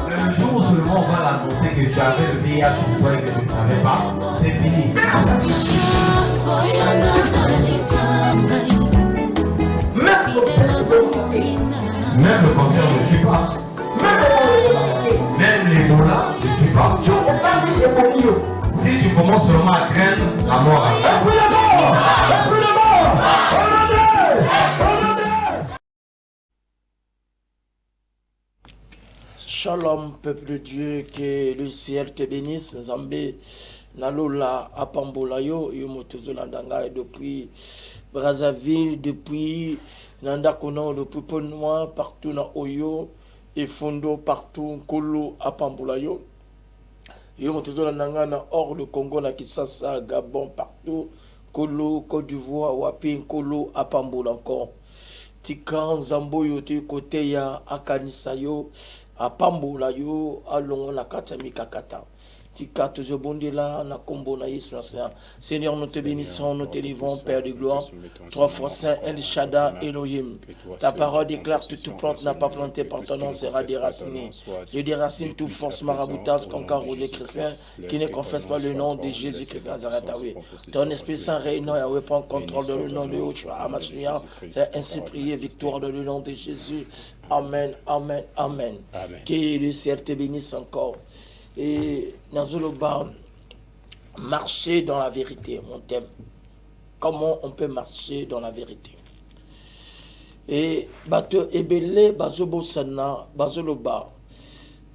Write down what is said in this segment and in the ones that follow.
Le jour où seulement on va l'annoncer que tu avais le VIH sur toi et que tu ne savais pas, c'est fini. Même le cancer ne tue pas. Même les mots-là ne tuent pas. Si tu commences seulement à craindre la mort, Shalom, peuple de Dieu, que le ciel te bénisse. Zambé, Nalola, Apambolayo, Yomotozo Nandanga, depuis Brazzaville, depuis Nandakono, depuis Ponoa, partout dans Oyo, et Fondo, partout, Kolo, Apambolayo. Yomotozo Nandanga, na hors le Congo, na Kisasa, Gabon, partout, Kolo, Côte d'Ivoire, Wapin, Kolo, Apambola encore. Tikan, Zamboyo, côté ya Akanisayo, Apambola yo, Alongo na Katami Kakata. Tika toujours bondi là, na combo na Yisra. Seigneur, nous te bénissons, nous te livrons, Père de gloire. Trois fois saint, El Shaddai, Elohim. Ta parole déclare que toute plante n'a pas planté par ton nom sera déracinée. Je déracine toute force maraboutage, qu'encore Roger chrétien, qui ne confesse pas le nom de Jésus-Christ Nazareth. Ton Esprit Saint réunant Yahweh prend contrôle de le nom de Yahweh Amashia. C'est ainsi prier, victoire dans le nom de Jésus. Amen, amen, amen. Que le ciel te bénisse encore. Et Nazoloba, marcher dans la vérité, mon thème. Comment on peut marcher dans la vérité? Et Bato Ebele, Bazobo Sana, Bazoloba,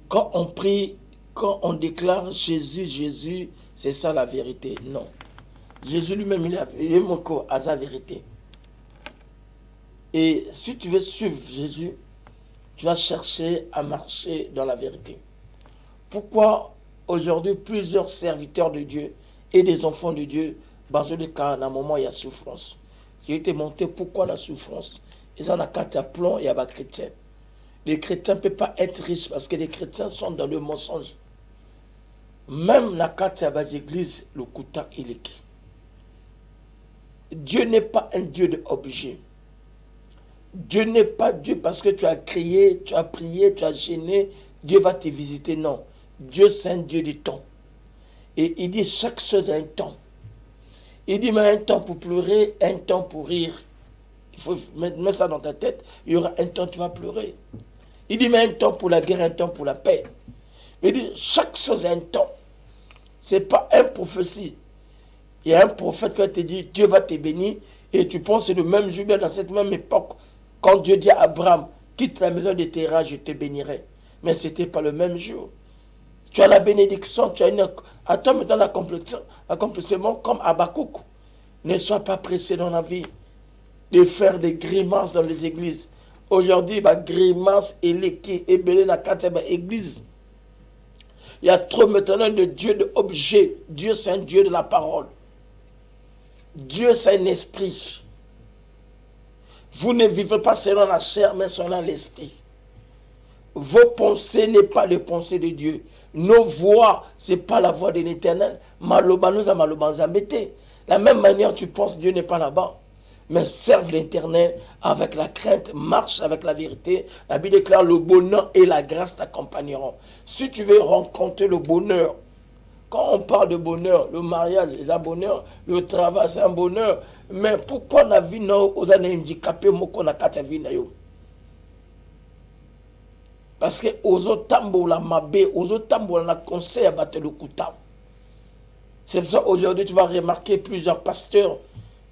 quand on prie, quand on déclare Jésus, Jésus, c'est ça la vérité. Non. Jésus lui-même, il est moko à sa vérité. Et si tu veux suivre Jésus, tu vas chercher à marcher dans la vérité. Pourquoi aujourd'hui plusieurs serviteurs de Dieu et des enfants de Dieu, dans le cas, à un moment, il y a souffrance. J'ai été monté pourquoi la souffrance. Ils en ont quatre plomb et il y a des chrétiens. Les chrétiens ne peuvent pas être riches parce que les chrétiens sont dans le mensonge. Même la carte des églises, le kouta il est qui. Dieu n'est pas un Dieu d'objet. Dieu n'est pas Dieu parce que tu as crié, tu as prié, tu as gêné, Dieu va te visiter. Non. Dieu, c'est un Dieu du temps. Et il dit chaque chose a un temps. Il dit, mais un temps pour pleurer, un temps pour rire. Il faut mettre ça dans ta tête. Il y aura un temps, tu vas pleurer. Il dit, mais un temps pour la guerre, un temps pour la paix. Il dit, chaque chose a un temps. Ce n'est pas une prophétie. Il y a un prophète qui te dit, Dieu va te bénir. Et tu penses que c'est le même jour, dans cette même époque, quand Dieu dit à Abraham, quitte la maison de tes rages, je te bénirai. Mais ce n'était pas le même jour. Tu as la bénédiction, tu as une... Attends maintenant l'accomplissement comme Habakkuk. Ne sois pas pressé dans la vie de faire des grimaces dans les églises. Aujourd'hui, grimace et l'équipe et belé dans la église. Il y a trop maintenant de Dieu d'objets. Dieu, c'est un Dieu de la parole. Dieu, c'est un esprit. Vous ne vivez pas selon la chair, mais selon l'esprit. Vos pensées n'est pas les pensées de Dieu. Nos voix, ce n'est pas la voix de l'Éternel. Maloba nous a maloba embêté. La même manière, tu penses Dieu n'est pas là-bas. Mais serve l'Éternel avec la crainte, marche avec la vérité. La Bible déclare le bonheur et la grâce t'accompagneront. Si tu veux rencontrer le bonheur, quand on parle de bonheur, le mariage, c'est un bonheur, le travail, c'est un bonheur. Mais pourquoi la vie aux handicapés, qu'on a quatre vie parce que aux autres tambours la mabé, aux autres tambours la conseil à battre le kouta. C'est pour ça aujourd'hui tu vas remarquer plusieurs pasteurs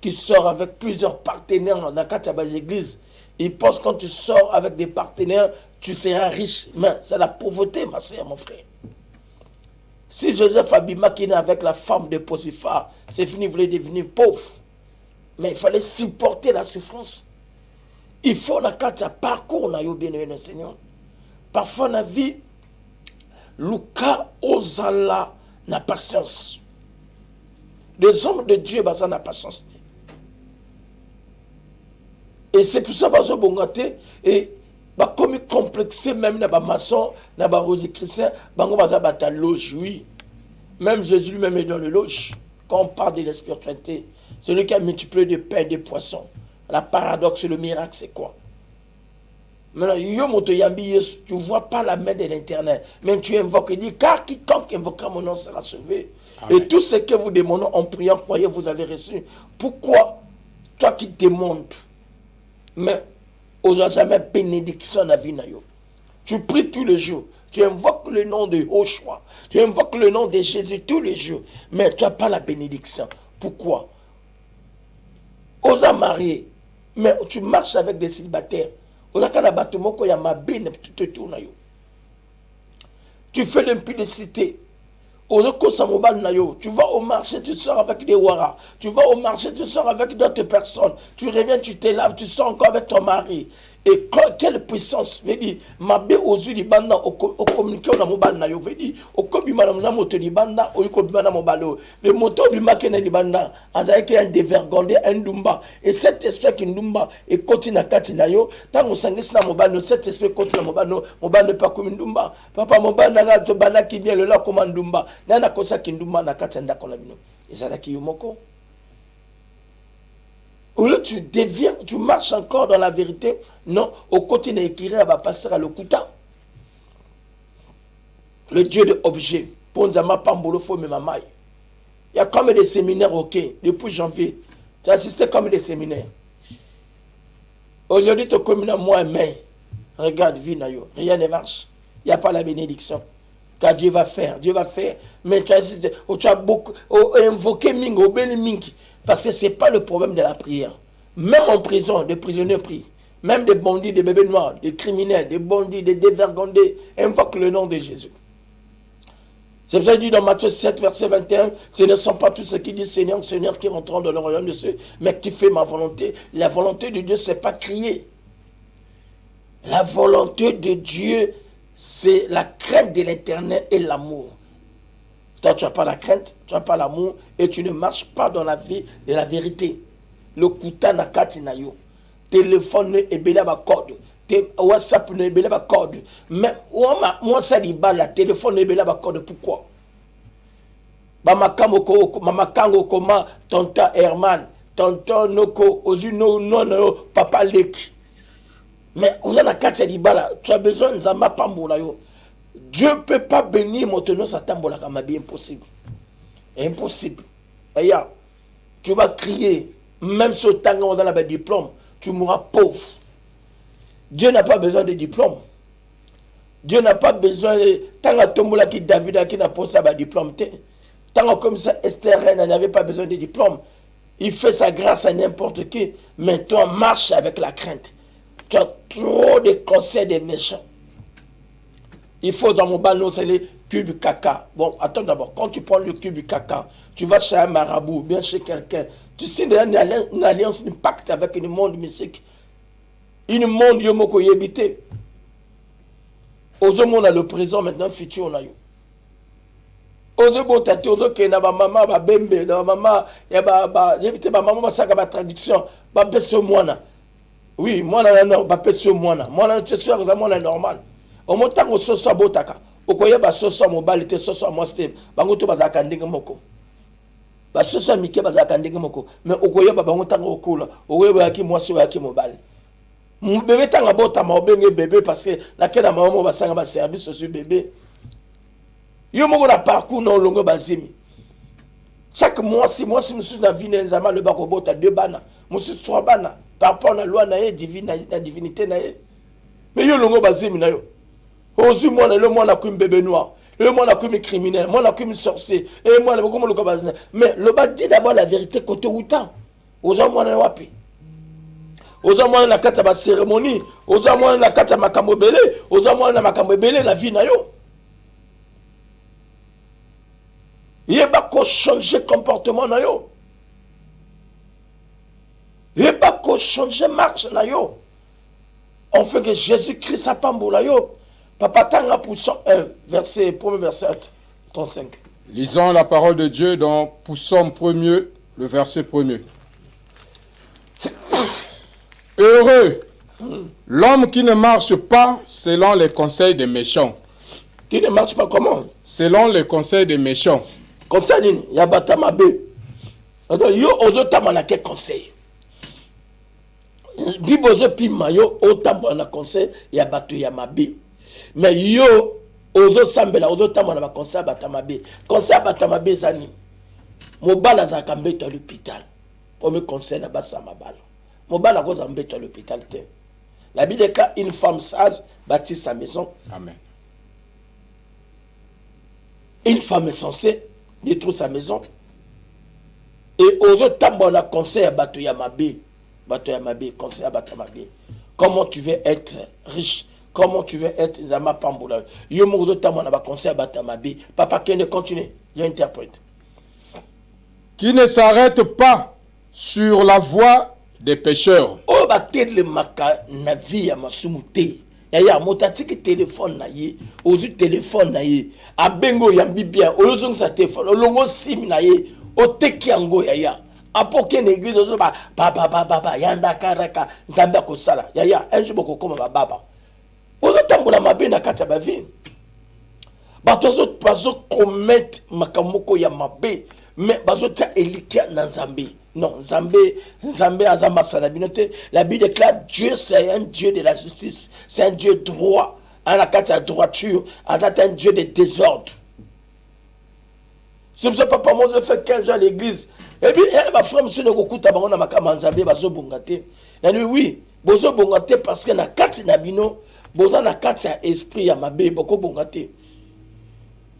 qui sortent avec plusieurs partenaires dans les églises. Ils pensent que quand tu sors avec des partenaires, tu seras riche. Mais c'est la pauvreté, ma soeur, mon frère. Si Joseph Abima qui est avec la femme de Potiphar, c'est fini, il voulait devenir pauvre. Mais il fallait supporter la souffrance. Il faut un parcours, bien aimé Seigneur. Parfois, dans la vie, le cas osala n'a patience. Les hommes de Dieu, ça n'a patience. Et c'est pour ça que et Comme complexé même na ba maçon, na ba rosicrucien, bango baza bata loge, oui. Même Jésus lui-même est dans le loge. Quand on parle de la spiritualité, celui qui a multiplié de pain et de poissons. La paradoxe, le miracle, c'est quoi? Maintenant, tu ne vois pas la main de l'internet, mais tu invoques, il dit, car quiconque invoquera mon nom sera sauvé. Amen. Et tout ce que vous demandez en priant, croyez, vous avez reçu. Pourquoi toi qui demandes, mais n'auras jamais bénédiction à la vie? Tu pries tous les jours, tu invoques le nom de Joshua, tu invoques le nom de Jésus tous les jours, mais tu n'as pas la bénédiction. Pourquoi? Osa marier, mais tu marches avec des célibataires. Tu fais l'impudicité. Tu vas au marché, tu sors avec des waras. Tu vas au marché, tu sors avec d'autres personnes. Tu reviens, tu te laves, tu sors encore avec ton mari. Et quelle puissance, veut dire, ma bé aux yeux du banda, au communiqué au mobile, veut dire, au communiqué au moto du banda, au communiqué mobile. Le moto du makena du banda, azalaki un dévergondé, un dumba. Et cet esprit qui ndumba, et continue à katinayo, tant qu'on s'engage dans mobile, cet esprit continue à mobile ne pas comme ndumba. Papa mobile n'a pas de banda qui vient le là comme ndumba. N'a pas ça qui ndumba n'a katenda kolabino. Et ça là qui yomoko. Ou là, tu deviens, tu marches encore dans la vérité. Non, au côté de l'écrire, va passer à l'Okuta. Le Dieu de objet. Ponzama Pambolofo Memamai. Il y a comme des séminaires, ok, depuis janvier. Tu as assisté comme des séminaires. Aujourd'hui, tu communes à moi, mais regarde, Vinayo, rien ne marche. Il n'y a pas la bénédiction. Car Dieu va faire, Dieu va faire. Mais tu as assisté, tu as beaucoup invoqué Mingo, Beni Mingi. Parce que ce n'est pas le problème de la prière. Même en prison, des prisonniers prient. Même des bandits, des bébés noirs, des criminels, des bandits, des dévergondés, invoquent le nom de Jésus. C'est pour ça qu'il dit dans Matthieu 7, verset 21, ce ne sont pas tous ceux qui disent Seigneur, Seigneur, qui rentreront dans le royaume de ceux, mais qui fait ma volonté. La volonté de Dieu, ce n'est pas crier. La volonté de Dieu, c'est la crainte de l'éternel et l'amour. Toi, tu n'as pas la crainte, tu n'as pas l'amour et tu ne marches pas dans la vie de la vérité. Le kuta na kati na yo. Téléphone et bela ba code. WhatsApp ne bela ba code. Mais moi ça dit ba la téléphone ne bela ba code. Pourquoi? Mama kango koma tonton Herman, tonton Noko, ozu non papa Leki. Mais on a kati di ba la, tu as besoin de zamba pambola yo. Dieu ne peut pas bénir mon tenant Satan Bolakamabi, impossible. Impossible. Et tu vas crier, même si tu as un diplôme, tu mourras pauvre. Dieu n'a pas besoin de diplôme. Dieu n'a pas besoin de. Tant que Tombola qui David qui n'a pas ça diplôme. Tant comme ça, Esther n'avait pas besoin de diplôme. Il fait sa grâce à n'importe qui. Mais toi, marche avec la crainte. Tu as trop de conseils des méchants. Il faut dans mon ballon, c'est les cubes caca. Bon, attends d'abord. Quand tu prends le cube caca, tu vas chez un marabout, bien chez quelqu'un. Tu signes une alliance, un pacte avec une monde mystique. Une monde yomoko yébité. Aujourd'hui, on a le présent, maintenant, le futur, on a eu. Aujourd'hui, on a dit, aujourd'hui, on a maman, ma bembe, ma maman, ma maman, ma saga, ma traduction, ma besso moana. Oui, moi, non, ma besso moana. Moi, tu sais, moi, normal. Au moment où on se botaka, au koye ba soso mobile te soso moste, bango to bazaka ndenge moko. Ba soso mike bazaka ndenge moko, mais au koye ba bango tanga okula, au koye ba ki mwasi ba ki mobile. Mon bébé tanga bota ma obenge bébé parce que la kena maman ba sanga ba service sur bébé. Yo moko na parcours non longo bazimi. Chaque mois si monsieur na vie nzama le bako bota deux bana, monsieur trois bana par rapport à la loi na divine la divinité na. Mais yo longo bazimi na yo. Aujourd'hui, moi, le monde a comme bébé noir, le monde a comme criminel, le monde a comme sorcier, et moi, comment le combat. Mais le bas dit d'abord la vérité côté outan. Aujourd'hui, moi, on a wapi. Aujourd'hui, moi, on a quatre cérémonie. Aujourd'hui, moi, on a quatre makambo belé. Aujourd'hui, moi, on a makambo belé la vie na yo. Il y a pas qu'on changer comportement na yo. Il y a pas qu'on changer marche na yo. On fait que Jésus-Christ a pas mboula yo. Papa Tanga Pousson 1, verset 35. Lisons la parole de Dieu dans Psaume 1er, le verset 1er. Heureux L'homme qui ne marche pas selon les conseils des méchants. Qui ne marche pas comment? Selon les conseils des méchants. Conseil, il y a Batamabe. Yo, ozo tamana quel conseil? Bibozo pima yo, otamana conseil, il y a Batu Yamabe. Mais yo, ozo sambela, ozo tamana conseil Batamabe. Conseil Batamabe zani. Mobala za kambeto à l'hôpital. Pour me conseiller là-bas, ça m'a balle. Mobala goza mbeto à l'hôpital. La Bible dit qu'une femme sage bâtit sa maison. Amen. Une femme est censée détruire sa maison. Et aux autres temps, on a conseil à Batu Yamabe. Batu Yamabe, conseil à Batu Yamabe. Comment tu veux être riche? Comment tu veux être Zama Pamboula? Yo mo aux autres temps, on a conseil à Batu Yamabe. Papa Kene continue. J'interprète. Qui ne s'arrête pas sur la voie des pécheurs. Oh, le maka na vie ya masumuté. Yaya motatiki téléphone na ye, ozu téléphone na ye, abengo yambi bien, olozong sa téléphone, olongo sim na ye, oteki yango yaya. Apoke na église ozo ba yanda karaka nzambe kosala. Yaya, un jour boko koma baba. Ozo tambola mabe na kati ya ba vie. Bato bazo commettre makamoko ya mabe, mais bazo tia elikia na nzambe. Non, Zambé Azama Sanabinote. La Bible déclare Dieu c'est un Dieu de la justice, c'est un Dieu droit. En la carte de droiture, c'est un Dieu de désordre. Si je papa, moi je fais 15 ans à l'église. Et puis, elle m'a frère, monsieur Nokokuta, on a ma camanzambé, bazo bongate. Oui, bozo bongate parce que na carte nabino, bozo na carte à esprit à ma bé, boko bongate.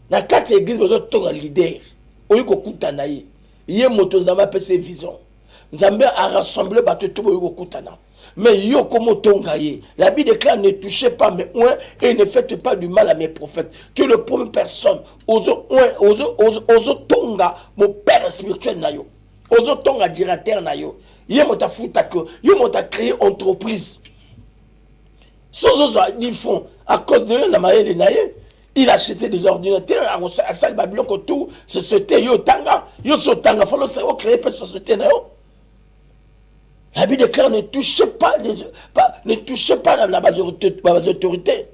Na carte église, bozo tonga leader. Oyo kokuta na ye. Yé moto nzamba pe ses visions. Nzambe a rassemblé bato tout boyo kutana. Mais yo komo tonga ye. La Bible déclare ne touchez pas mes oins et ne faites pas du mal à mes prophètes. Tu es le première personne. Ozo tonga mon père spirituel na yo. Ozo tonga directeur na yo. Yé mota futa ko. Yé mota créé entreprise. Sozo ils font à cause de la maëlle na ye. Il a acheté des ordinateurs à Salle Babylone que tout société yo tanga yo sotanga faut le créer pas société na yo. La Bible déclare ne touchez pas la autorité.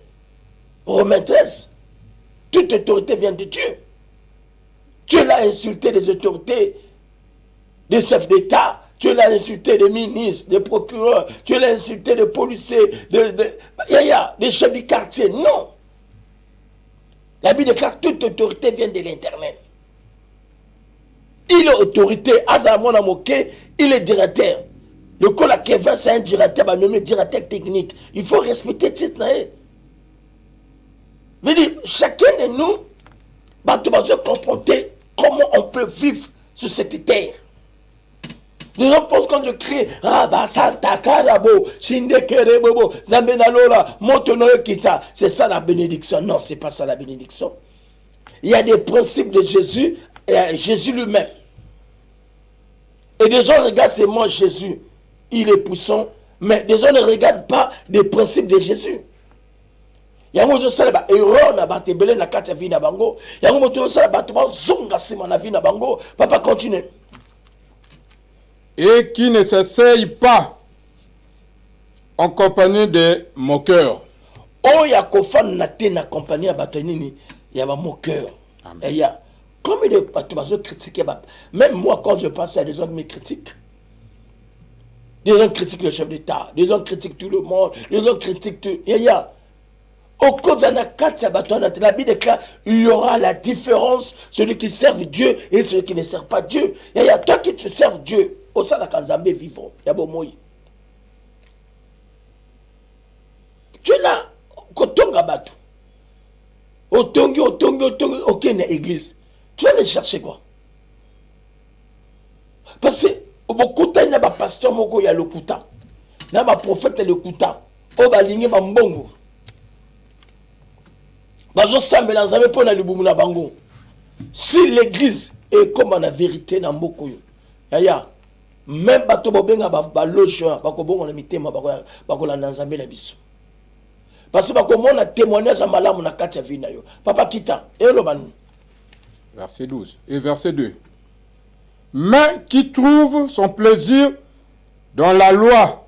Romains 13. Toute autorité vient de Dieu. Dieu l'a insulté des autorités, des chefs d'État. Tu l'as insulté des ministres, des procureurs. Tu l'as insulté des policiers, des chefs du quartier. Non. La Bible déclare toute autorité vient de l'Internet. Il est autorité. Azamona Moke, il est directeur. Le col à Kevin, c'est un directeur, nommé directeur technique. Il faut respecter ce titre. Je veux dire, chacun de nous, doit comprendre comment on peut vivre sur cette terre. Les gens pensent quand je crie, Santa Karabo, Shindekere Bobo, Zambenalola, Montonoyo Kita, c'est ça la bénédiction. Non, c'est pas ça la bénédiction. Il y a des principes de Jésus, et Jésus lui-même. Et des gens regardent seulement Jésus, il est puissant, mais des gens ne regardent pas les principes de Jésus. Yango zo sala ba erreur na ba tebele na kati ya vie na bango. Yango moto sala ba to zonga sima na vie na bango. Papa continue. Et qui ne s'essaye pas en compagnie des moqueurs. Oh, ya kofan na te na compagnie ya bato nini ya ba moqueurs. Et ya comme il est bato bazo critiquer ba. Même moi quand je passe à des gens qui me critiquent. Des gens critiquent le chef d'État, des gens critiquent tout le monde, des gens critiquent tout. Ya au cause de la Bible déclare il y aura la différence, celui qui sert Dieu et celui qui ne sert pas Dieu. Il y a toi qui te sers Dieu, au sein de la Kanzambé vivant. Il y a bon moi. Tu es là, Kotonga Batou. Otongi, ok, na église. Tu vas aller chercher quoi? Parce que beaucoup de temps, il y a un pasteur, il y a le kouta. Il y a un prophète, il y a le kouta. Il y a un mbongo. Si l'église est comme la vérité dans beaucoup, même bato bobenga ba loge ba ko bongo na mitema ba ko la nzambe na biso. Parce que ba ko mona témoignage à malamu na kati ya vina yo. Papa kita elo manu. Verset 12 et verset 2. Mais qui trouve son plaisir dans la loi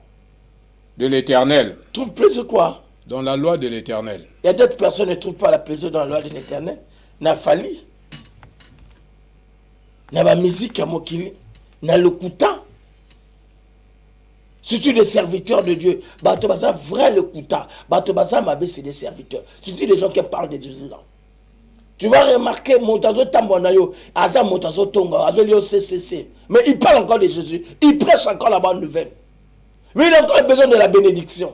de l'Éternel. Trouve plaisir quoi? Dans la loi de l'Éternel. Il y a d'autres personnes qui ne trouvent pas la plaisir dans la loi de l'Éternel. N'a fallu. N'a pas musique à Mokili. N'a le kouta. Surtout les serviteurs de Dieu. Batobaza vrai le kouta. Batobaza Mabé c'est des serviteurs. Surtout les gens qui parlent de Jésus là. Tu vas remarquer Montazo Tambonayo, Aza Montazo Tonga, Azelio CCC. Mais il parle encore de Jésus. Il prêche encore la bonne nouvelle. Mais il a encore besoin de la bénédiction.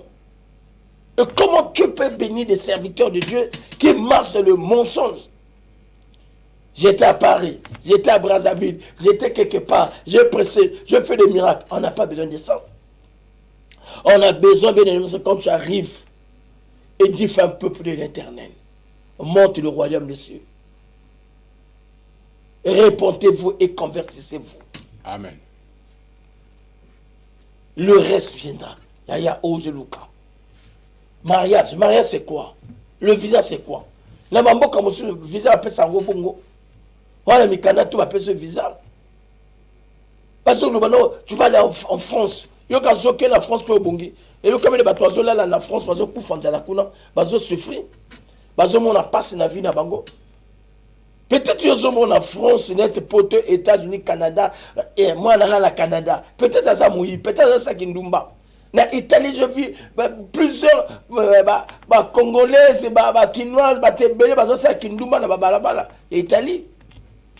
Et comment tu peux bénir des serviteurs de Dieu qui marchent dans le mensonge? J'étais à Paris, j'étais à Brazzaville, j'étais quelque part, j'ai pressé, je fais des miracles. On n'a pas besoin de ça. On a besoin, bien évidemment, quand tu arrives et Dieu fait un peuple de l'Éternel. Monte le royaume des cieux. Répondez-vous et convertissez-vous. Amen. Le reste viendra. Yaya Oje Luka. Mariage c'est quoi? Le visa c'est quoi? La mambo comme le visa appelle ça bongo. Voilà mikana tout appelle ce visa. Parce que tu vas aller en France. Yo quand soké la France peut bongi. Et le comme les bateaux là la France bazo kufanza la kuna bazo souffrir. Bazo mona passe na vie na bango. Peut-être que yo mona France net pote États-Unis Canada et moi la Canada. Peut-être à ça mouyi, peut-être à ça kindumba. Na Italie, je vis plusieurs Congolais, Kinois, Tebele, Kinduma, na Italie.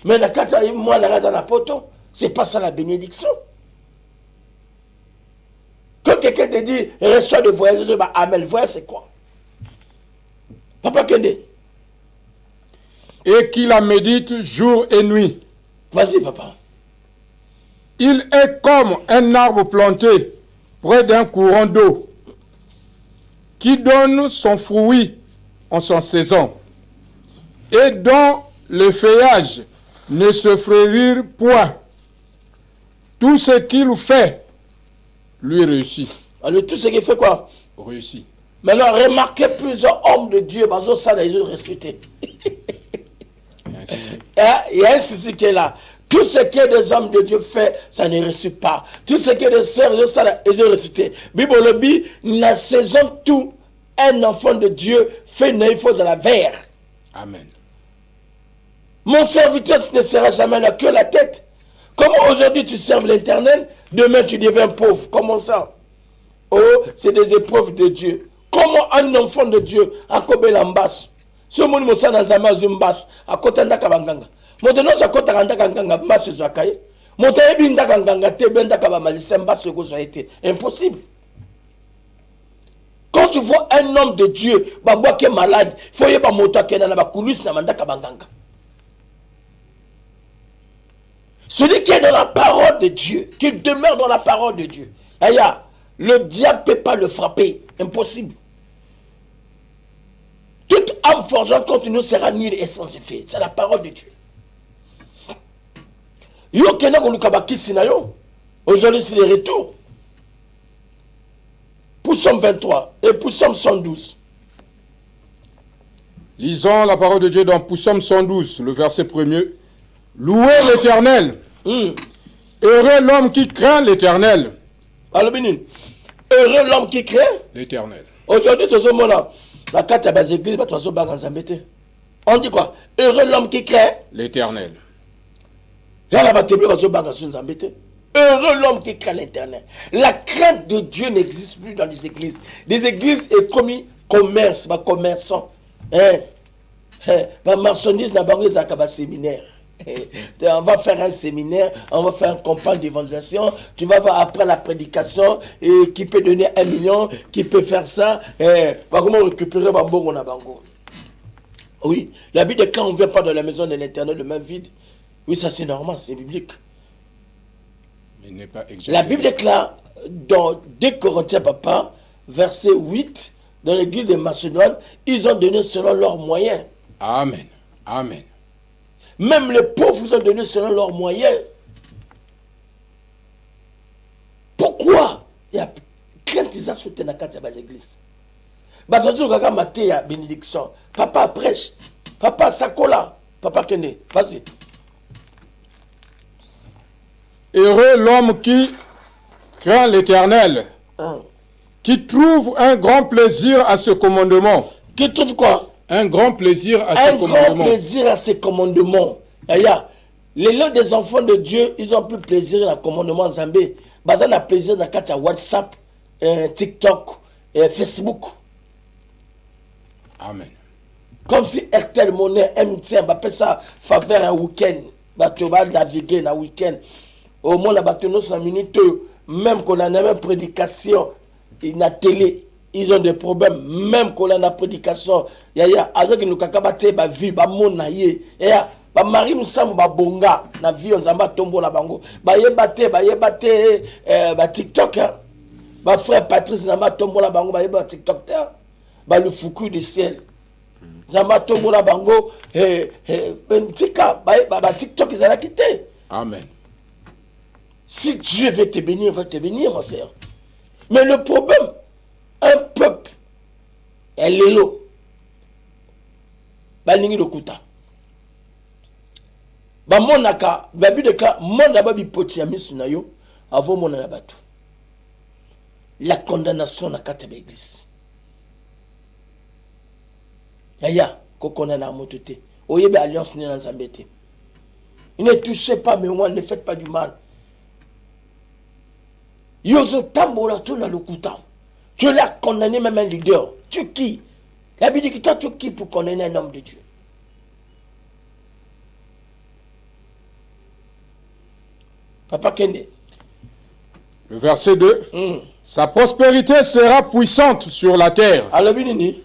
Mais na kata moi na raza na poto, c'est pas ça la bénédiction. Quand quelqu'un te dit reçois le voyage, amen, le voyage c'est quoi? Papa Kende. Et qu'il la médite jour et nuit. Vas-y papa. Il est comme un arbre planté près d'un courant d'eau, qui donne son fruit en son saison, et dont le feuillage ne se flérit point. Tout ce qu'il fait, lui réussit. Alors tout ce qu'il fait quoi? Réussit. Maintenant, remarquez plusieurs hommes de Dieu, ils ont ressuscité. Il y a un souci qui est là. Tout ce que des hommes de Dieu fait, ça ne réussit pas. Tout ce que des sœurs de ça, ils ont ressuscité. Bible le dit, la saison tout, un enfant de Dieu fait une chose à la verre. Amen. Mon serviteur ce ne sera jamais là que la tête. Comment aujourd'hui tu serves l'Éternel, demain tu deviens pauvre. Comment ça? Oh, c'est des épreuves de Dieu. Comment un enfant de Dieu a combien l'ambasse? Ce monde mosa na zama zumbas a kotanda kabanganga. Moto sa kota kanda kanganga mbase zakaye. Moto ebi ndaka nganga te benda kabamazi sembase go été impossible. Quand tu vois un homme de Dieu, babwa qui est malade, faut yeba moto kena na bakulus na mandaka banganga. Celui qui est dans la parole de Dieu, qui demeure dans la parole de Dieu. Aya, le diable ne peut pas le frapper, impossible. Toute âme forgeante contre nous sera nulle et sans effet. C'est la parole de Dieu. Aujourd'hui, c'est le retour. Psaume 23 et Psaume 112. Lisons la parole de Dieu dans Psaume 112, le verset 1er. Louez l'Éternel. Heureux l'homme qui craint l'Éternel. Heureux l'homme qui craint l'Éternel. Aujourd'hui, tout ce monde-là, la carte à bas église, on dit quoi? Heureux l'homme qui craint l'Éternel. Heureux l'homme qui craint l'Éternel. La crainte de Dieu n'existe plus dans les églises. Les églises est commis commerce, commerçant. Marchandise n'a pas séminaire. On va faire un séminaire, on va faire un campagne d'évangélisation. Tu vas voir après la prédication et qui peut donner 1 million, qui peut faire ça. Comment récupérer Bambo on a Bango? Oui, la Bible quand on ne vient pas dans la maison de l'Éternel, le main vide. Oui, ça c'est normal, c'est biblique. Mais n'est pas exagéré. La Bible déclare dans 2 Corinthiens, papa, verset 8, dans l'église de Macédoine, ils ont donné selon leurs moyens. Amen. Amen. Même les pauvres vous ont donné selon leurs moyens. Pourquoi? Il y a quand ils ont soutenu la église. Bénédiction. Papa prêche. Papa Sakola. Papa Kene. Vas-y. Heureux l'homme qui craint l'Éternel, qui trouve un grand plaisir à ce commandement. Qui trouve quoi? Un grand plaisir à Un ce grand commandement. plaisir à ces commandements. Aya, les lots des enfants de Dieu, ils ont plus plaisir dans le commandement Zambé. Bazan a plaisir dans le WhatsApp, TikTok, Facebook. Amen. Comme si RTL Monnaie, MTN, on ça faveur un week-end. Tu vas naviguer dans un week-end. Au moins, la sur minute, même qu'on a une prédication, na télé, ils ont des problèmes. Même qu'on a une prédication, avec nous kakabate, ba vie, ba mona ye, ba mari nous sommes ba bonga, na vie on zamba tombo la bango, ba yebate, ba TikTok, ba frère Patrice zamba tombo la bango, ba yeba TikTok, ba le foucu du ciel. Zamba tombo la bango, tika, ba TikTok ils allaient quitter. Amen. Si Dieu veut te bénir, il va te bénir, mon sœur. Mais le problème, un peuple, elle est là. Balingi le kuta. Ba monaka, babi de ka, mona babi poti ya misu na yo, avant mona na batu. La condamnation na kate ba église. Yaya, kokona na motote. Oyebe alliance ni na Nzambete. Ne touchez pas mes oins, ne faites pas du mal. Yozo tambola tout dans le coutant. Tu l'as condamné même un leader. Tu qui? La Bible dit que tu qui pour condamner un homme de Dieu? Papa Kende. Le verset 2. Sa prospérité sera puissante sur la terre. Alors, Binini.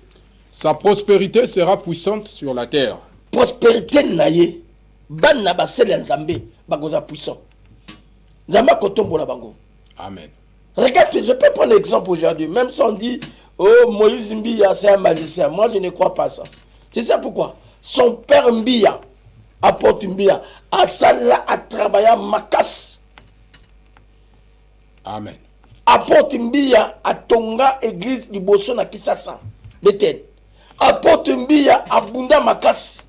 Sa prospérité sera puissante sur la terre. Prospérité naye. Ban na basel nzambe bagoza puissant. Nzamba kotombo la bango. Amen. Regarde, je peux prendre l'exemple aujourd'hui. Même si on dit, oh, Moïse Mbia, c'est un magicien. Moi, je ne crois pas ça. Tu sais pourquoi? Son père Mbia, apporte Mbia, a sala a travaillé à Makas. Amen. Apporte Mbia a Tonga, église du Bosso na Kisasa. Beten. Apporte Mbia a Bunda Makas.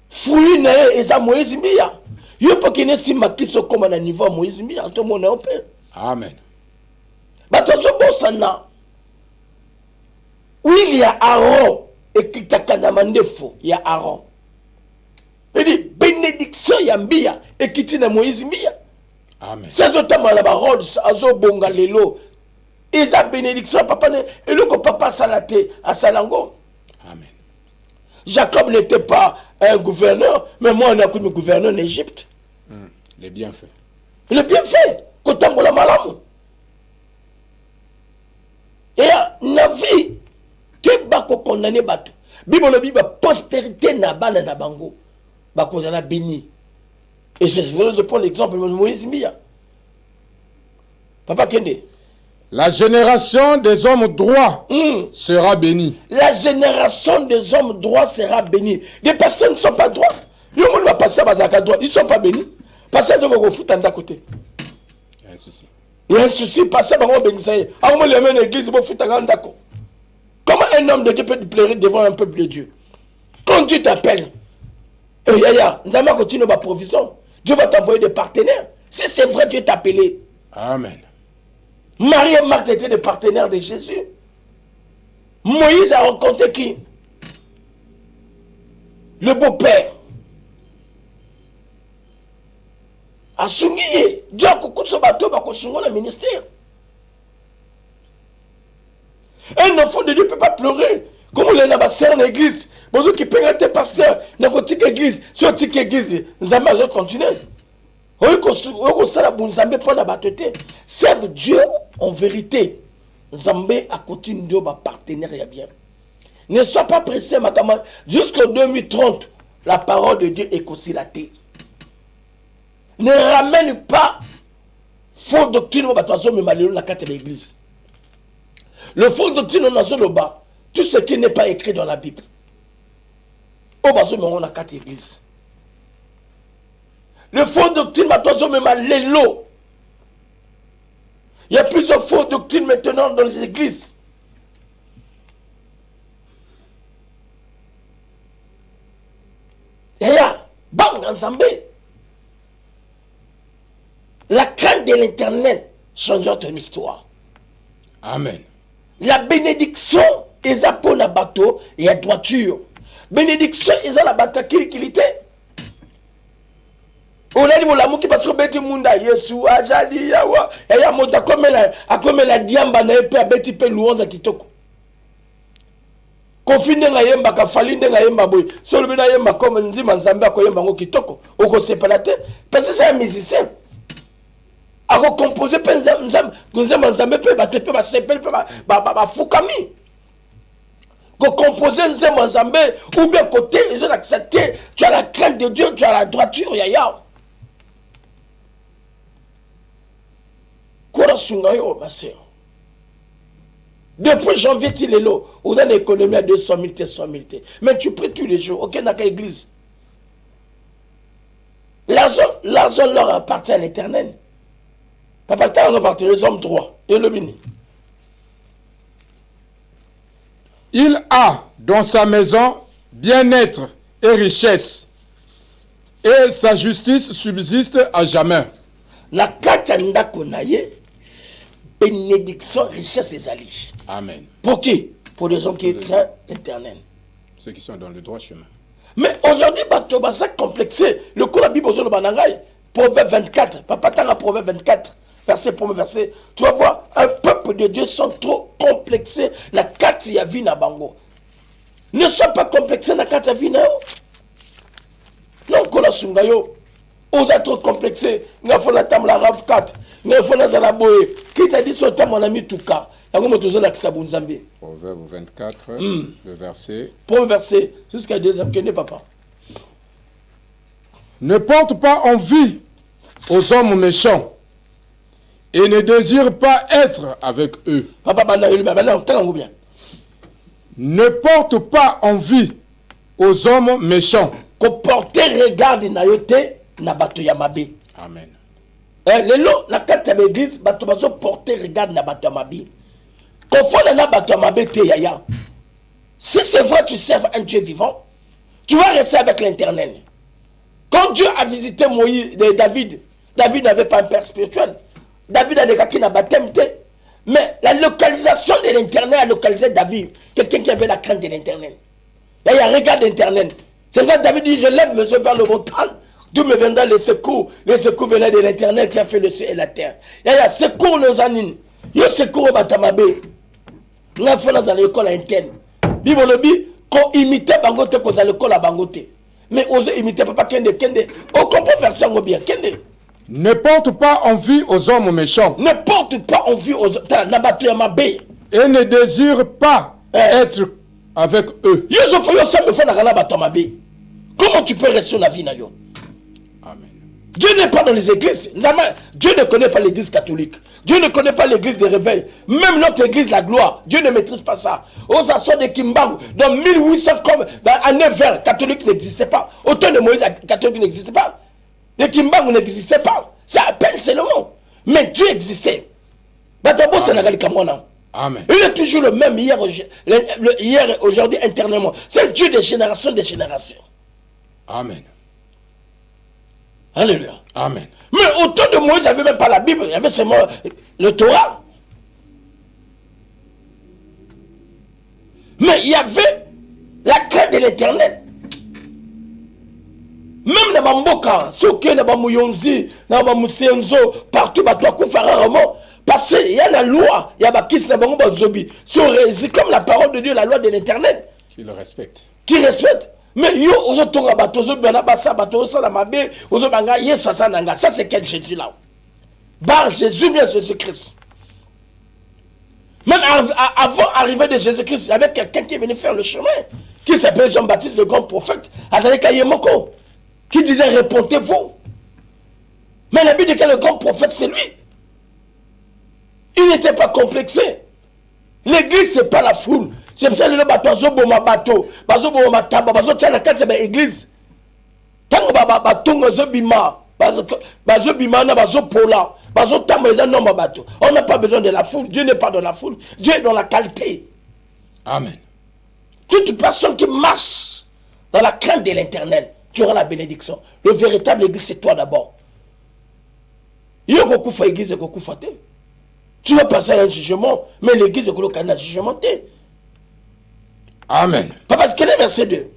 Fouille na eza Moïse Mbia. Yo peux qu'il si Makiso comme un niveau Moïse Mbia. Tout le monde est en paix. Amen. Batozo bosana. Oui, il y a Aaron et qui t'a mandefo, il y a Aaron. Il dit bénédiction yambia et qui tina Moïse mbia. Amen. C'est autant la parole azo bonga lelo. Isa bénédiction papa ne et le papa salate à Salango. Amen. Jacob n'était pas un gouverneur, mais moi on a connu gouverneur en Égypte. Les bienfaits. Le bienfait, kotambola malamu. Et na vie ke bako condamné bato. Bible le Bible prospérité na bana na bango. Bako zana béni. Et je prends l'exemple de Moïse Mbia. Papa Kende. La génération des hommes droits sera bénie. La génération des hommes droits sera bénie. Des personnes ne sont pas droits. Le monde va passer à droit. Ils ne sont pas bénis. Passer à droit, fout à côté. Il y a un souci. Il y a un souci. Passer à droit, bénissaï. À un moment, les mêmes églises vont foutre à d'accord. Comment un homme de Dieu peut te pleurer devant un peuple de Dieu? Quand Dieu t'appelle, et yaya, nous allons continuer ma provision. Dieu va t'envoyer des partenaires. Si c'est vrai, Dieu t'a appelé. Amen. Marie et Marthe étaient des partenaires de Jésus. Moïse a rencontré qui? Le beau-père. A souligné. Dieu a coucou ce bateau, va construire le ministère. Un enfant de Dieu ne peut pas pleurer. Comme on a passé en l'église. Bonjour qui peut être pasteur. Dans une petite église. Sur une petite église. Nous allons continuer. Serve Dieu en vérité. Zambé a continué de partenaire bien. Ne sois pas pressé, ma camarade. Jusqu'en 2030, la parole de Dieu est consilatée. Ne ramène pas faux doctrine au batazo mais malheureux la carte de l'église. Le faux doctrine on a le bas. Tout ce qui n'est pas écrit dans la Bible. Au batazo mais on a carte d'église. Le faux doctrine batazo mais malheureux. Il y a plusieurs fausses doctrines maintenant dans les églises. Et là, bang ensemble. La crainte de l'internet changera ton histoire. Amen. La bénédiction est pour la bateau et la droiture. Bénédiction est la bateau qui était. On a dit que l'amour qui passe au bêti munda Yesu ajali yawa ya mota comme la diamba na epé bêti pe louange kitoko. Confine nga yemba ka falinde nga yemba boy. Solo bina yemba comme nzima nzambe akoyemba ngo kitoko. Oko sepalate parce que c'est un musicien. Ako composer pe nzambe pe bato pe ba sepel pe ba fukami. Ko composer nzambe ou bien côté ils ont accepté tu as la crainte de Dieu, tu as la droiture yaya. Ma soeur. Depuis janvier, tu es là. Vous avez une économie à 200 000, 300 000. Mais tu pries tous les jours. Ok, dans quelle église? L'argent leur appartient à l'éternel. Papa, tu as appartient aux hommes droits. Et le béni. Il a dans sa maison bien-être et richesse. Et sa justice subsiste à jamais. La katanda konaye, bénédiction, richesse et zali. Amen. Pour qui? Pour les hommes qui craignent l'éternel. Ceux qui sont dans le droit chemin. Mais aujourd'hui, ça complexé. Le coup de la Bible, le banangaï, Proverbe 24, papa tanga Proverbe 24, verset pour me verset. Tu vas voir, un peuple de Dieu sont trop complexés. La carte ya vie na bango. Ne sois pas complexé na carte ya vie na. Non, kola sungayo. Vous êtes trop complexé. Vous avez fait la RAV 4. Vous avez fait la boye. Qui t'a dit ce temps, mon ami Touka? Proverbe 24, le verset. Pour verset, jusqu'à 2 ans, papa. Ne porte pas envie aux hommes méchants et ne désire pas être avec eux. Papa, bien. Ne porte pas envie aux hommes méchants. Que porter regard na yote. Na bato ya mabe. Amen. Lelo na carte ya l'église bato bazo porter regard na bato ya mabe. Confondre na bato ya mabe te yaya. Si c'est vrai tu serves un Dieu vivant, tu vas rester avec l'Éternel. Quand Dieu a visité Moïse, David n'avait pas un père spirituel. David a des gars qui n'a baptême. Mais la localisation de l'Éternel a localisé David. Quelqu'un qui avait la crainte de l'Éternel. Il y a un regard d'Éternel. C'est ça David dit, je lève mes yeux vers le montagne. D'où me viendra les secours? Les secours venaient de l'Éternel qui a fait le ciel et la terre. Il y a secours nos anines. Il y a secours au Batamabe. Nous avons fait dans l'école interne. Bibolobi, qu'on imitait Bangote, qu'on a l'école à Bangote. Mais osez imiter Papa Kende. On comprend faire ça bien. Kende. Ne porte pas envie aux hommes méchants. Ne porte pas envie aux hommes. Et ne désire pas être avec eux. Comment tu peux rester dans la vie? Amen. Dieu n'est pas dans les églises. Dieu ne connaît pas l'église catholique. Dieu ne connaît pas l'église des réveils. Même notre église, la gloire, Dieu ne maîtrise pas ça. Aux assorts de Kimbangu, dans 1800, comme dans l'année verte, catholique n'existait pas. Autant de Moïse, catholique n'existait pas. Les Kimbangu n'existaient pas. C'est à peine seulement. Mais Dieu existait. Amen. Il est toujours le même hier et aujourd'hui, éternellement. C'est Dieu des générations des générations. Amen. Alléluia. Amen. Mais au temps de Moïse, il n'y avait même pas la Bible, il y avait seulement le Torah. Mais il y avait la crainte de l'Éternel. Même dans Mamboka, Soké, dans Mouyonzi, dans Moussenzo, partout, parce qu'il y a la loi, il y a la kis, c'est comme la parole de Dieu, la loi de l'Éternel. Qui le respecte. Qui respecte. Mais yo, ça c'est quel Jésus là? Bar Jésus, bien Jésus-Christ. Même avant l'arrivée de Jésus-Christ, il y avait quelqu'un qui est venu faire le chemin, qui s'appelait Jean-Baptiste, le grand prophète, qui disait répondez-vous. Mais la Bible dit que le grand prophète, c'est lui. Il n'était pas complexé. L'église, ce n'est pas la foule. C'est pour ça que le bateau, bateau, l'église. Tant que on n'a pas besoin de la foule. Dieu n'est pas dans la foule. Dieu est dans la qualité. Amen. Toute personne qui marche dans la crainte de l'Éternel, tu auras la bénédiction. Le véritable église, c'est toi d'abord. Il y a beaucoup d'églises et beaucoup de Tu vas passer à un jugement, mais l'église est collocée à un jugement. Amen. Papa, quel est le verset 2?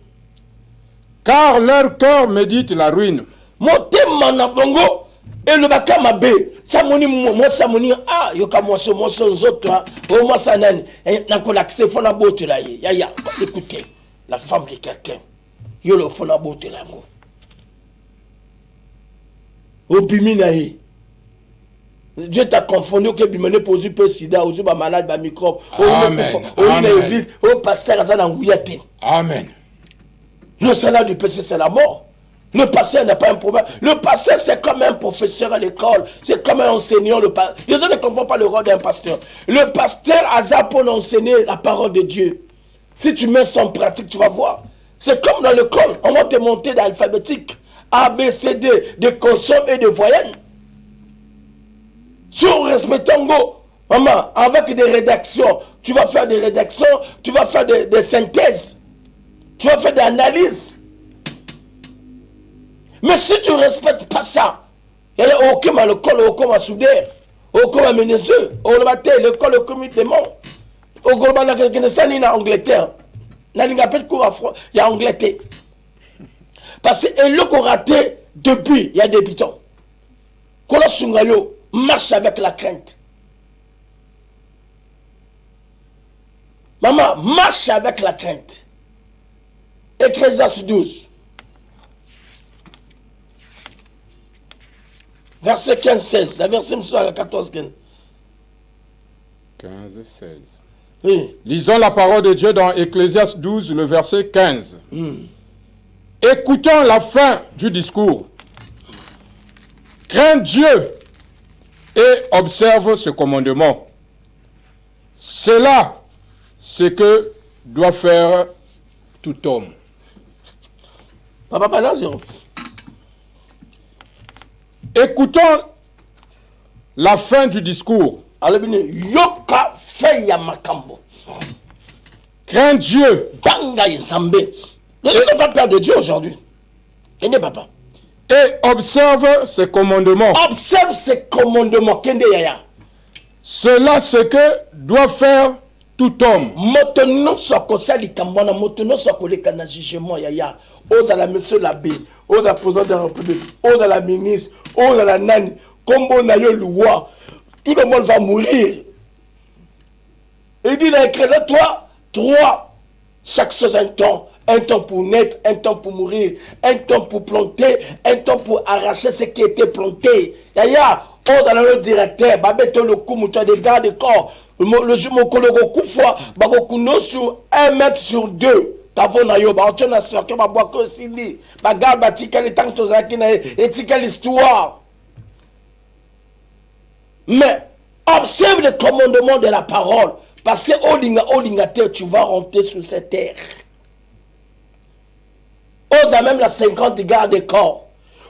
Car leur cœur médite la ruine. Motema na bongo et le bakama be samoni mo samoni ah yoka mo nzoto o mo sanani na ko l'accès fona bote la ye ya écoutez la femme de quelqu'un yo le fona bote la ngo obimi na ye Dieu t'a confondu que bimene poser peu sida ou ba malade ba microbe o na église o pasteur azana nguyate. Amen. Le salaire du péché c'est la mort. Le pasteur n'a pas un problème. Le pasteur, c'est comme un professeur à l'école. C'est comme un enseignant. Les gens ne comprennent pas le rôle d'un pasteur. Le pasteur a ça pour enseigner la parole de Dieu. Si tu mets ça en pratique, tu vas voir. C'est comme dans l'école. On va te monter dans l'alphabétique. A, B, C, D, de consonnes et de voyelles. Si on respecte un go, maman, avec des rédactions, tu vas faire des rédactions, tu vas faire des synthèses, tu vas faire des analyses. Mais si tu ne respectes pas ça, il y a aucun mal au col, aucun mal soudé, aucun mal ménéseux, au matin, le col, le comité des morts, au global, la connaissance, il y a Angleterre. Il y a Angleterre. Parce que le qu'on raté depuis, il y a des pitons. Kolo Sungayo marche avec la crainte. Maman, marche avec la crainte. Ecclésiaste 12. Verset 15-16, la verset 14-15. 15-16. Oui. Lisons la parole de Dieu dans Ecclésiaste 12, le verset 15. Écoutons la fin du discours. Crains Dieu et observe ce commandement. C'est là ce que doit faire tout homme. Papa, pas zéro. Écoutons la fin du discours. Yoka feya makambo. Crains Dieu. Banga Zambé. Il n'est pas peur de Dieu aujourd'hui. Il n'est pas peur. Et observe ses commandements. Observe ses commandements. Kende yaya. Cela c'est que doit faire tout homme. Motono soko sali kambana motono soko le kana jugement yaya. Oza la monsieur l'abbé, oza président de la République, oza la ministre, oza la nani, combo na yo loi. Tout le monde va mourir. Il dit là, écrase-toi, 3. Chaque chose un temps pour naître, un temps pour mourir, un temps pour planter, un temps pour arracher ce qui était planté. Yaya, oza le directeur, babeto le coup, tu as des gardes de corps. Le jour mon collègue Koufwa, bagokuno sur 1 mètre sur 2. Tavo na yo, ba otona sorke ba bois ko sili, ba garde ba tika les tanks tozaki na et tika l'histoire. Mais observe le commandement de la parole, parce que olinga terre, tu vas rentrer sur cette terre. Osa même la 50 gardes de corps.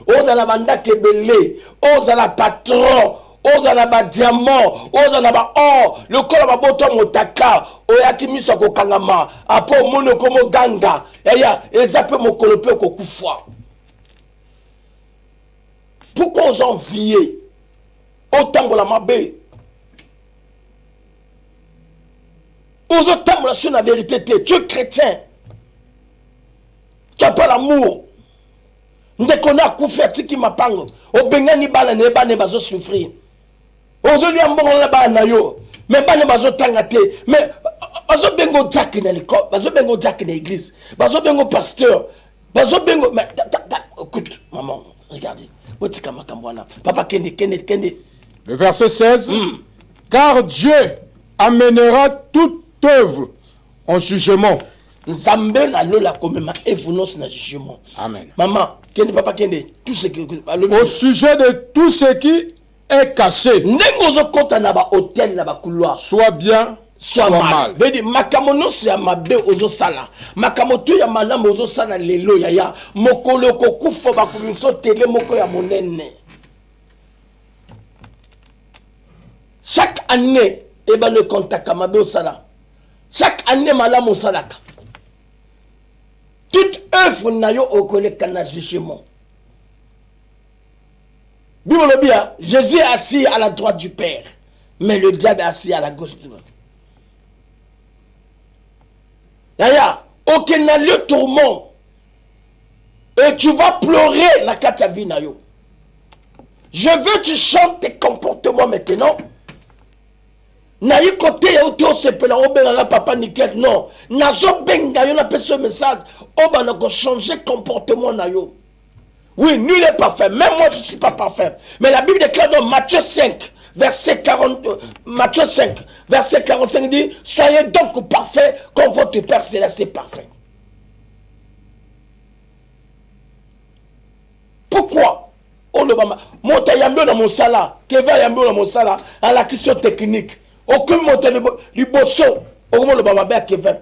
Osa la banda kebele, osa la patron. Oza na ba diamant, oza na ba or, le kolo ba boto motaka, oyaki miso ko kangama, apo mono komo ganga, yaya, ezape mokolo pe ko kufa. Pourquoi os envier autant la mabe? Os autant sur la vérité, tu es chrétien. Tu n'as pas l'amour. Ndeko na kufa tiki mapango, obengani bala ne ba ne bazo souffrir. Aujourd'hui, mais pas ne bazo tangate, mais bazo bengo jack na l'école, bazo bengo jack na l'église, bazo bengo pasteur, bazo bengo. Mais écoute, maman, regardez, papa kende. Le verset 16. Car Dieu amènera toute œuvre en jugement. Nzambe na lola komema evunos na jugement. Amen. Maman, kende papa kende, tout ce qui au sujet de tout ce qui est caché, soit bien, soit mal. Vedi makamono ya mabe ozo sala. Makamoto ya malamu ozo sala lelo yaya. Mokolo kokufa bakubiso tele moko ya monene. Chaque année, eba le contact mabe osala. Chaque année malamu osalaka. Toute œuvre na yo okole kana jugement. Bible bien, Jésus est assis à la droite du Père. Mais le diable est assis à la gauche de toi. Yaya, aucun lieu tourment. Et tu vas pleurer na kati ya vie na yo. Je veux que tu chantes tes comportements maintenant. Naï côté ya ote osepela obenga papa nickel non. Nazo benga yo na ce message. Oba na ko changer comportement na yo. Oui, nul n'est parfait. Même moi je ne suis pas parfait. Mais la Bible déclare dans Matthieu 5 verset 45 dit soyez donc parfaits comme votre Père céleste est parfait. Pourquoi? On le va monter yambo dans mon sala, Keva yambo dans mon sala à la question technique. Aucun monter du bosso, au moins le bama bé Kevin.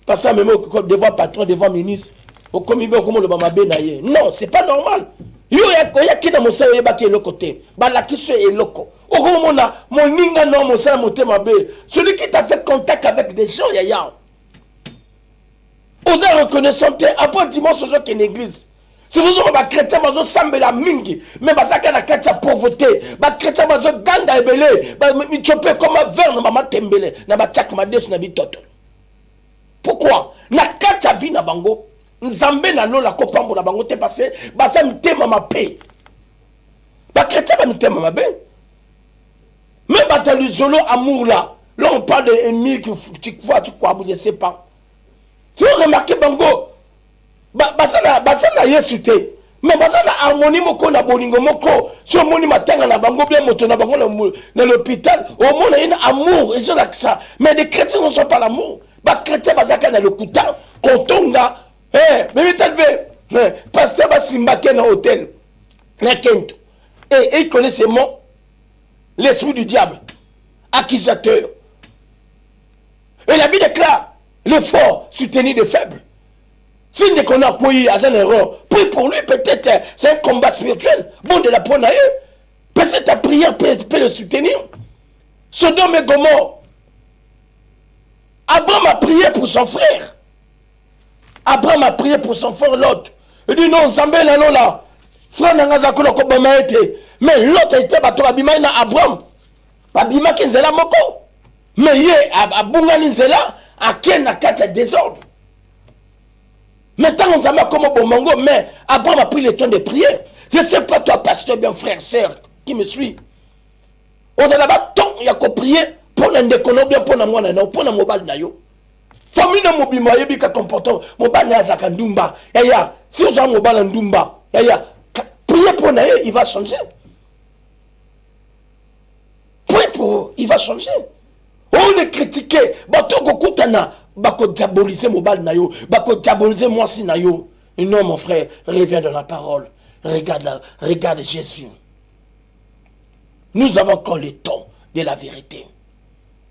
Pas ça même devant patron, devant ministre. Au commis au comment le bama bé naïe. Non, c'est pas normal. Yo ya qui dans mon sala yeba qui est le côté. Ba la question est loco. Au comment mon ninga non mon sala monter ma bé. Celui qui t'a fait contact avec des gens yaya. Osez reconnaissance après dimanche aux gens qui est une église. C'est pour ça que les chrétiens semblent la mingi, mais ils sont la pauvreté. Les chrétiens sont ganga ebele, ils sont comme un verre, maman tembele, na batak madesu na bitoto. Pourquoi? Na kacha vi na bango, nzambe na lo la kopambo na bango te passé, basa mitema ma paix. Les chrétiens ba mitema ma paix. Mais dans le zolo amour là on parle de Émile qui tu crois, je sais pas. Tu as remarqué bango? Basana yesu te mais basana harmonie moko na bolingo moko so moni matanga na bango bien moto na bango na l'hôpital au monde il y a un amour et c'est là que ça mais les chrétiens ne sont pas l'amour ba chrétiens basaka na le kuta kontonga mais t'as pasteur basimba ke na hôtel na kento et il connaît ces mots l'esprit du diable accusateur et la Bible déclare le fort soutenir les faibles. S'il ne connaît pas à un erreur, prie pour lui, peut-être c'est un combat spirituel. Bon, de la prendre à eux. Peut-être ta prière peut le soutenir. Sodome et Gomorrhe. Abraham a prié pour son frère. Abraham a prié pour son frère Lot. Il dit non, Zambé là, non là. Frère Nangazakula Kobama était. Mais l'autre était bateau Abima na Abraham. Abima qui nzela moko. Mais yé, Abunga nzela, à qui n'a qu'à désordre. Maintenant, on a comme bon mango, mais Abraham a pris le temps de prier. Je ne sais pas toi, pasteur, bien frère, sœur, qui me suit. On a là-bas, il y a qu'à prier pour l'indécono, bien pour moi, pour la mobile nayo. Famille de mobile, il y a comportement, mobile na zakandumba. Yaya, si on a mobile ndumba, yaya, priez pour nayo, il va changer. Priez pour, il va changer. On le critiquer, bateau kokutana. Bako diaboliser mobile nayo, bako diaboliser moi si nayo. Non mon frère, reviens dans la parole. Regarde Jésus. Nous avons encore le temps de la vérité.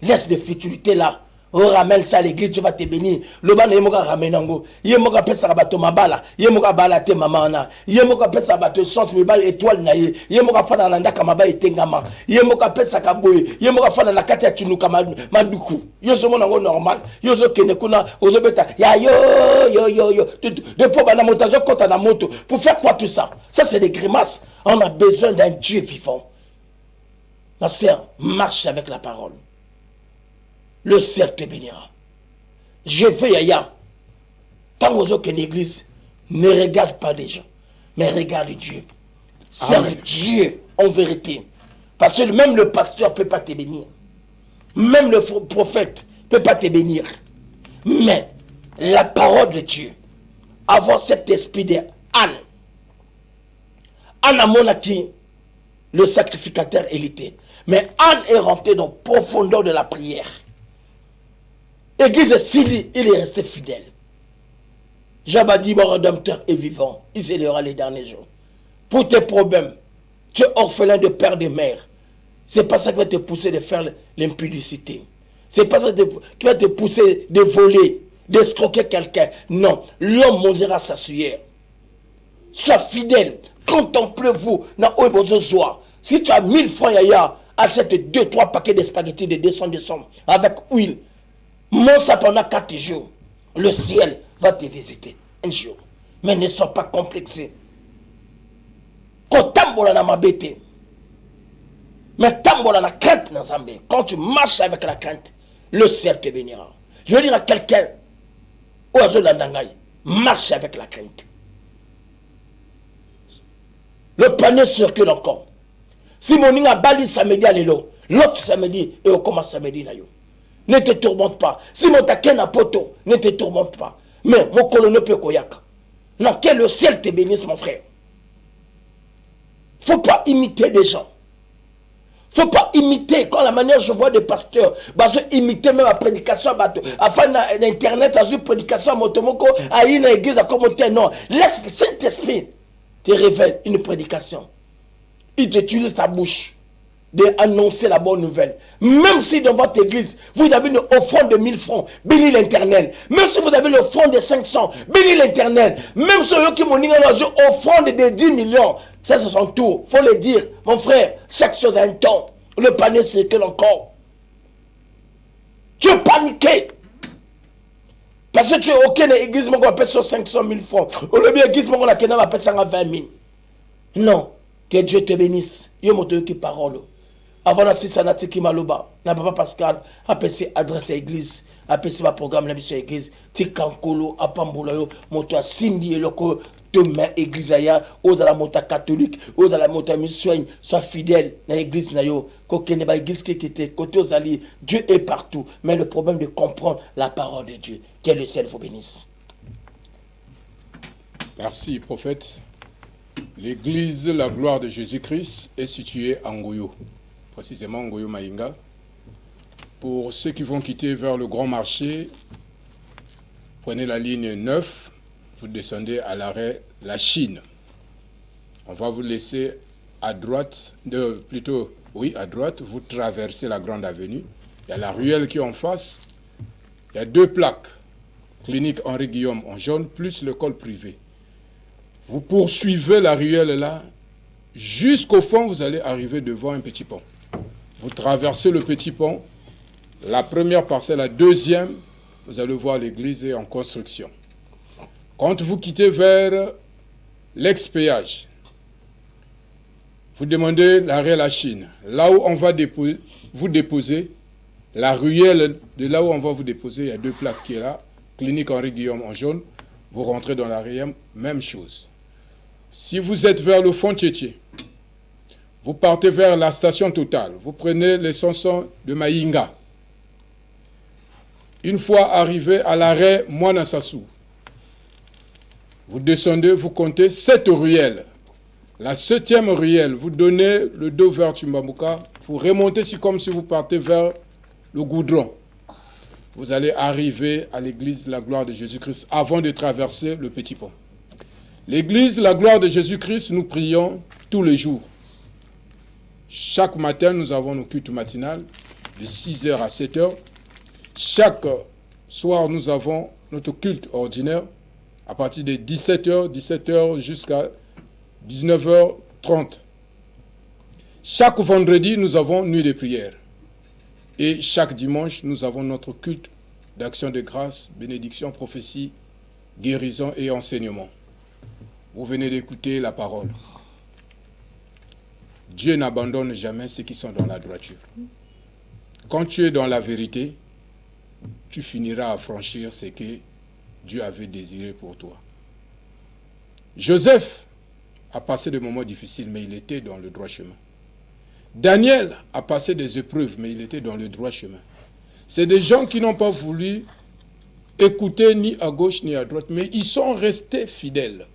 Laisse les futilités là. On ramène ça à l'église, tu vas te bénir. Le ban yemoka ramenango. Yemoka pesa rabato mabala. Yemoka balate mamana. Yemoka pesa rabato sens mibal étoile naye. Yemoka fana nanda kamaba etengama. Yemoka pesa kaboye. Yemoka fana na kati ya tunuka maduku. Yozo monango normal. Yozo kene kuna ozo beta. Ya yo. De pour bana montazo kota na moto. Pour faire quoi tout ça? Ça c'est des grimaces. On a besoin d'un Dieu vivant. Ma sœur, marche avec la parole. Le ciel te bénira. Je veux Yaya. Tant aux autres qu'une église, ne regarde pas les gens, mais regarde Dieu. Serve Dieu en vérité. Parce que même le pasteur ne peut pas te bénir. Même le prophète ne peut pas te bénir. Mais la parole de Dieu, avoir cet esprit de Anne. Anne a monaki, le sacrificateur élité. Mais Anne est rentré dans la profondeur de la prière. Église Sili, il est resté fidèle. Jabadi, mon rédempteur, est vivant. Il s'élèvera les derniers jours. Pour tes problèmes, tu es orphelin de père et de mère. C'est pas ça qui va te pousser de faire l'impudicité. C'est pas ça qui va te pousser de voler, d'escroquer quelqu'un. Non, l'homme mangera sa sueur. Sois fidèle. Contemplez-vous dans Oebozozoa. Si tu as 1000 francs, yaya, achète 2-3 paquets de spaghettis de 200 avec huile. Mange ça pendant 4 jours. Le ciel va te visiter un jour. Mais ne sois pas complexé. Kotambola na mabete. Mais tambola la crainte dans Zambé. Quand tu marches avec la crainte, le ciel te bénira. Je veux dire à quelqu'un, marche avec la crainte. Le panier circule encore. Si mon ning a bali samedi à l'élo, l'autre samedi, et au commence samedi, ne te tourmente pas. Si mon taquet n'a poto, ne te tourmente pas. Mais mon colonel peut koyaka. Non, que le ciel te bénisse, mon frère. Faut pas imiter des gens. Faut pas imiter. Quand la manière je vois des pasteurs, bah je imiter même la prédication, afin d'internet, à une prédication à motomoko, à une église à commenter. Non, laisse le Saint-Esprit te révèle une prédication. Il utilise ta bouche d'annoncer la bonne nouvelle. Même si dans votre église, vous avez une offrande de 1000 francs, bénis l'Éternel. Même si vous avez l'offrande de 500, bénis l'Éternel. Même si vous avez une offrande de 10 millions, ça c'est son tour. Il faut le dire. Mon frère, chaque chose a un temps. Le panier circule encore. Tu es paniqué. Parce que tu es aucune église qui appelle sur 500 000 francs. Ou le bien église qui appelle ça 20 000. Non. Que Dieu te bénisse. Yo moto qui parole. Avant la Sanati qui maloba. Na papa Pascal appelle adresse à l'église. Appelle ma programme la mission église. Ti kankolo apambola yo moto simbi eloko demain église aya aux la mota catholique aux la mota mission soit fidèle na église na yo ko kene ba église qui était côté aux alliés. Dieu est partout mais le problème de comprendre la parole de Dieu. Que le ciel vous bénisse. Merci prophète. L'église La Gloire de Jésus-Christ est située à Ngoyo, précisément Ngoyo Maïnga. Pour ceux qui vont quitter vers le Grand Marché, prenez la ligne 9, vous descendez à l'arrêt La Chine. On va vous laisser à droite, à droite, vous traversez la grande avenue. Il y a la ruelle qui est en face, il y a 2 plaques, clinique Henri Guillaume en jaune, plus l'école privée. Vous poursuivez la ruelle là, jusqu'au fond, vous allez arriver devant un petit pont. Vous traversez le petit pont, la première parcelle, la deuxième, vous allez voir l'église est en construction. Quand vous quittez vers l'ex-péage, vous demandez l'arrêt La Chine. Là où on va vous déposer, la ruelle de là où on va vous déposer, il y a 2 plaques qui est là, clinique Henri Guillaume en jaune, vous rentrez dans la ruelle, même chose. Si vous êtes vers le fond Tchétché, vous partez vers la station Total, vous prenez les chansons de Maïnga. Une fois arrivé à l'arrêt Mouanasassou, vous descendez, vous comptez 7 ruelles. La 7e ruelle, vous donnez le dos vers Tumbamouka, vous remontez comme si vous partez vers le goudron. Vous allez arriver à l'église La Gloire de Jésus-Christ avant de traverser le petit pont. L'église La Gloire de Jésus-Christ, nous prions tous les jours. Chaque matin, nous avons nos cultes matinales de 6h à 7h. Chaque soir, nous avons notre culte ordinaire à partir de 17h jusqu'à 19h30. Chaque vendredi, nous avons nuit de prière. Et chaque dimanche, nous avons notre culte d'action de grâce, bénédiction, prophétie, guérison et enseignement. Vous venez d'écouter la parole. Dieu n'abandonne jamais ceux qui sont dans la droiture. Quand tu es dans la vérité, tu finiras à franchir ce que Dieu avait désiré pour toi. Joseph a passé des moments difficiles, mais il était dans le droit chemin. Daniel a passé des épreuves, mais il était dans le droit chemin. C'est des gens qui n'ont pas voulu écouter ni à gauche ni à droite, mais ils sont restés fidèles.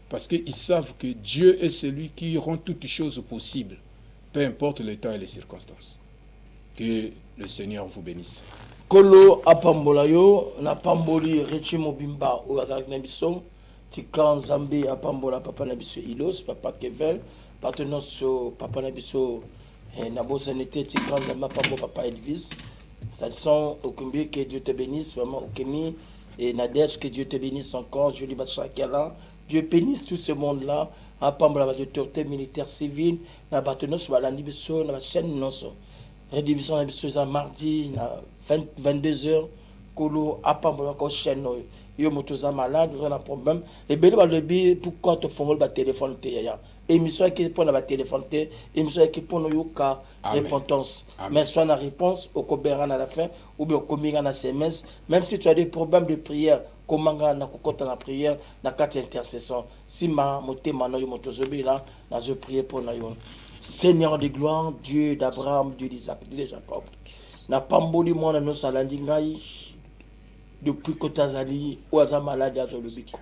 Parce qu'ils savent que Dieu est celui qui rend toutes choses possibles, peu importe le temps et les circonstances. Que le Seigneur vous bénisse. Kolo apambolayo na pamboli rechimo bimba o azalaki na biso tikan Nzambe apambola papa na biso Ilos papa Kevin partenaire sur papa na biso na bosanité tikan Nzambe apambola papa Edvis. Ça sont au combien que Dieu te bénisse vraiment au Kemi et Nadège que Dieu te bénisse encore Julie Bachakala. Dieu bénisse tout ce monde-là. Apambola la autorité militaire civile na partenaire sur la biso na chaîne nonso. Rédivision na biso za mardi na 22h kolo apambola ko chaîne yo moto za malade vous avez un problème et bele ba lebi pourquoi te fongol ba téléphone te ya émission qui pour la téléphone, émission qui pour nous yoka repentance. Mais soit la réponse au cobéran à la fin ou bien au combien à SMS, même si tu as des problèmes de prière, comment na kokota la prière, na quatre intercession. Si ma moté mano yo motozobi là, na je prier pour na yo. Seigneur de gloire, Dieu d'Abraham, Dieu d'Isaac, Dieu de Jacob. Na pamboli mona no salandi ngai depuis que tazali oza malade azo lubiko.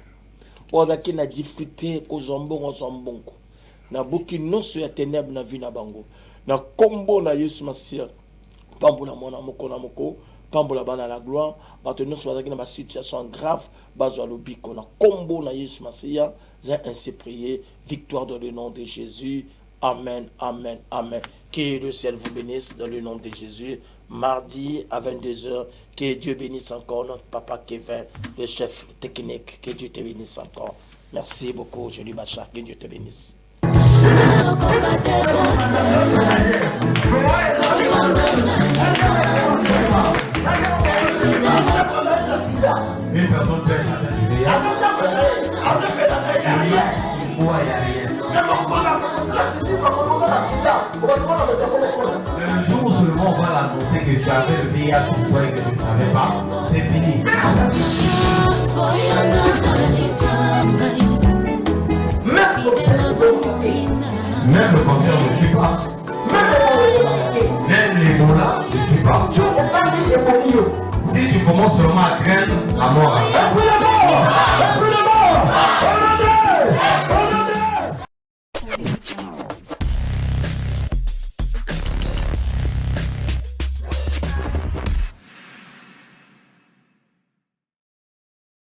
Oza ki na difficulté ko zombongo zombongo. Na buki noso ya ténèbres na vie na bango. Na kombo na Yesu Masia. Pambola mona moko na moko, pambola bana la gloire, bato noso bazaki na ba situation grave, bazo lubiko na kombo na Yesu Masia, j'ai ainsi prié, victoire dans le nom de Jésus. Amen, amen, amen. Que le ciel vous bénisse dans le nom de Jésus. Mardi à 22h, que Dieu bénisse encore notre papa Kevin, le chef technique. Que Dieu te bénisse encore. Merci beaucoup, Julie Bachar. Que Dieu te bénisse. Une personne peut être atteinte du VIH. Il boit et il n'y a rien. Le jour où seulement on va l'annoncer que tu avais le VIH sur toi et que tu ne savais pas, c'est fini.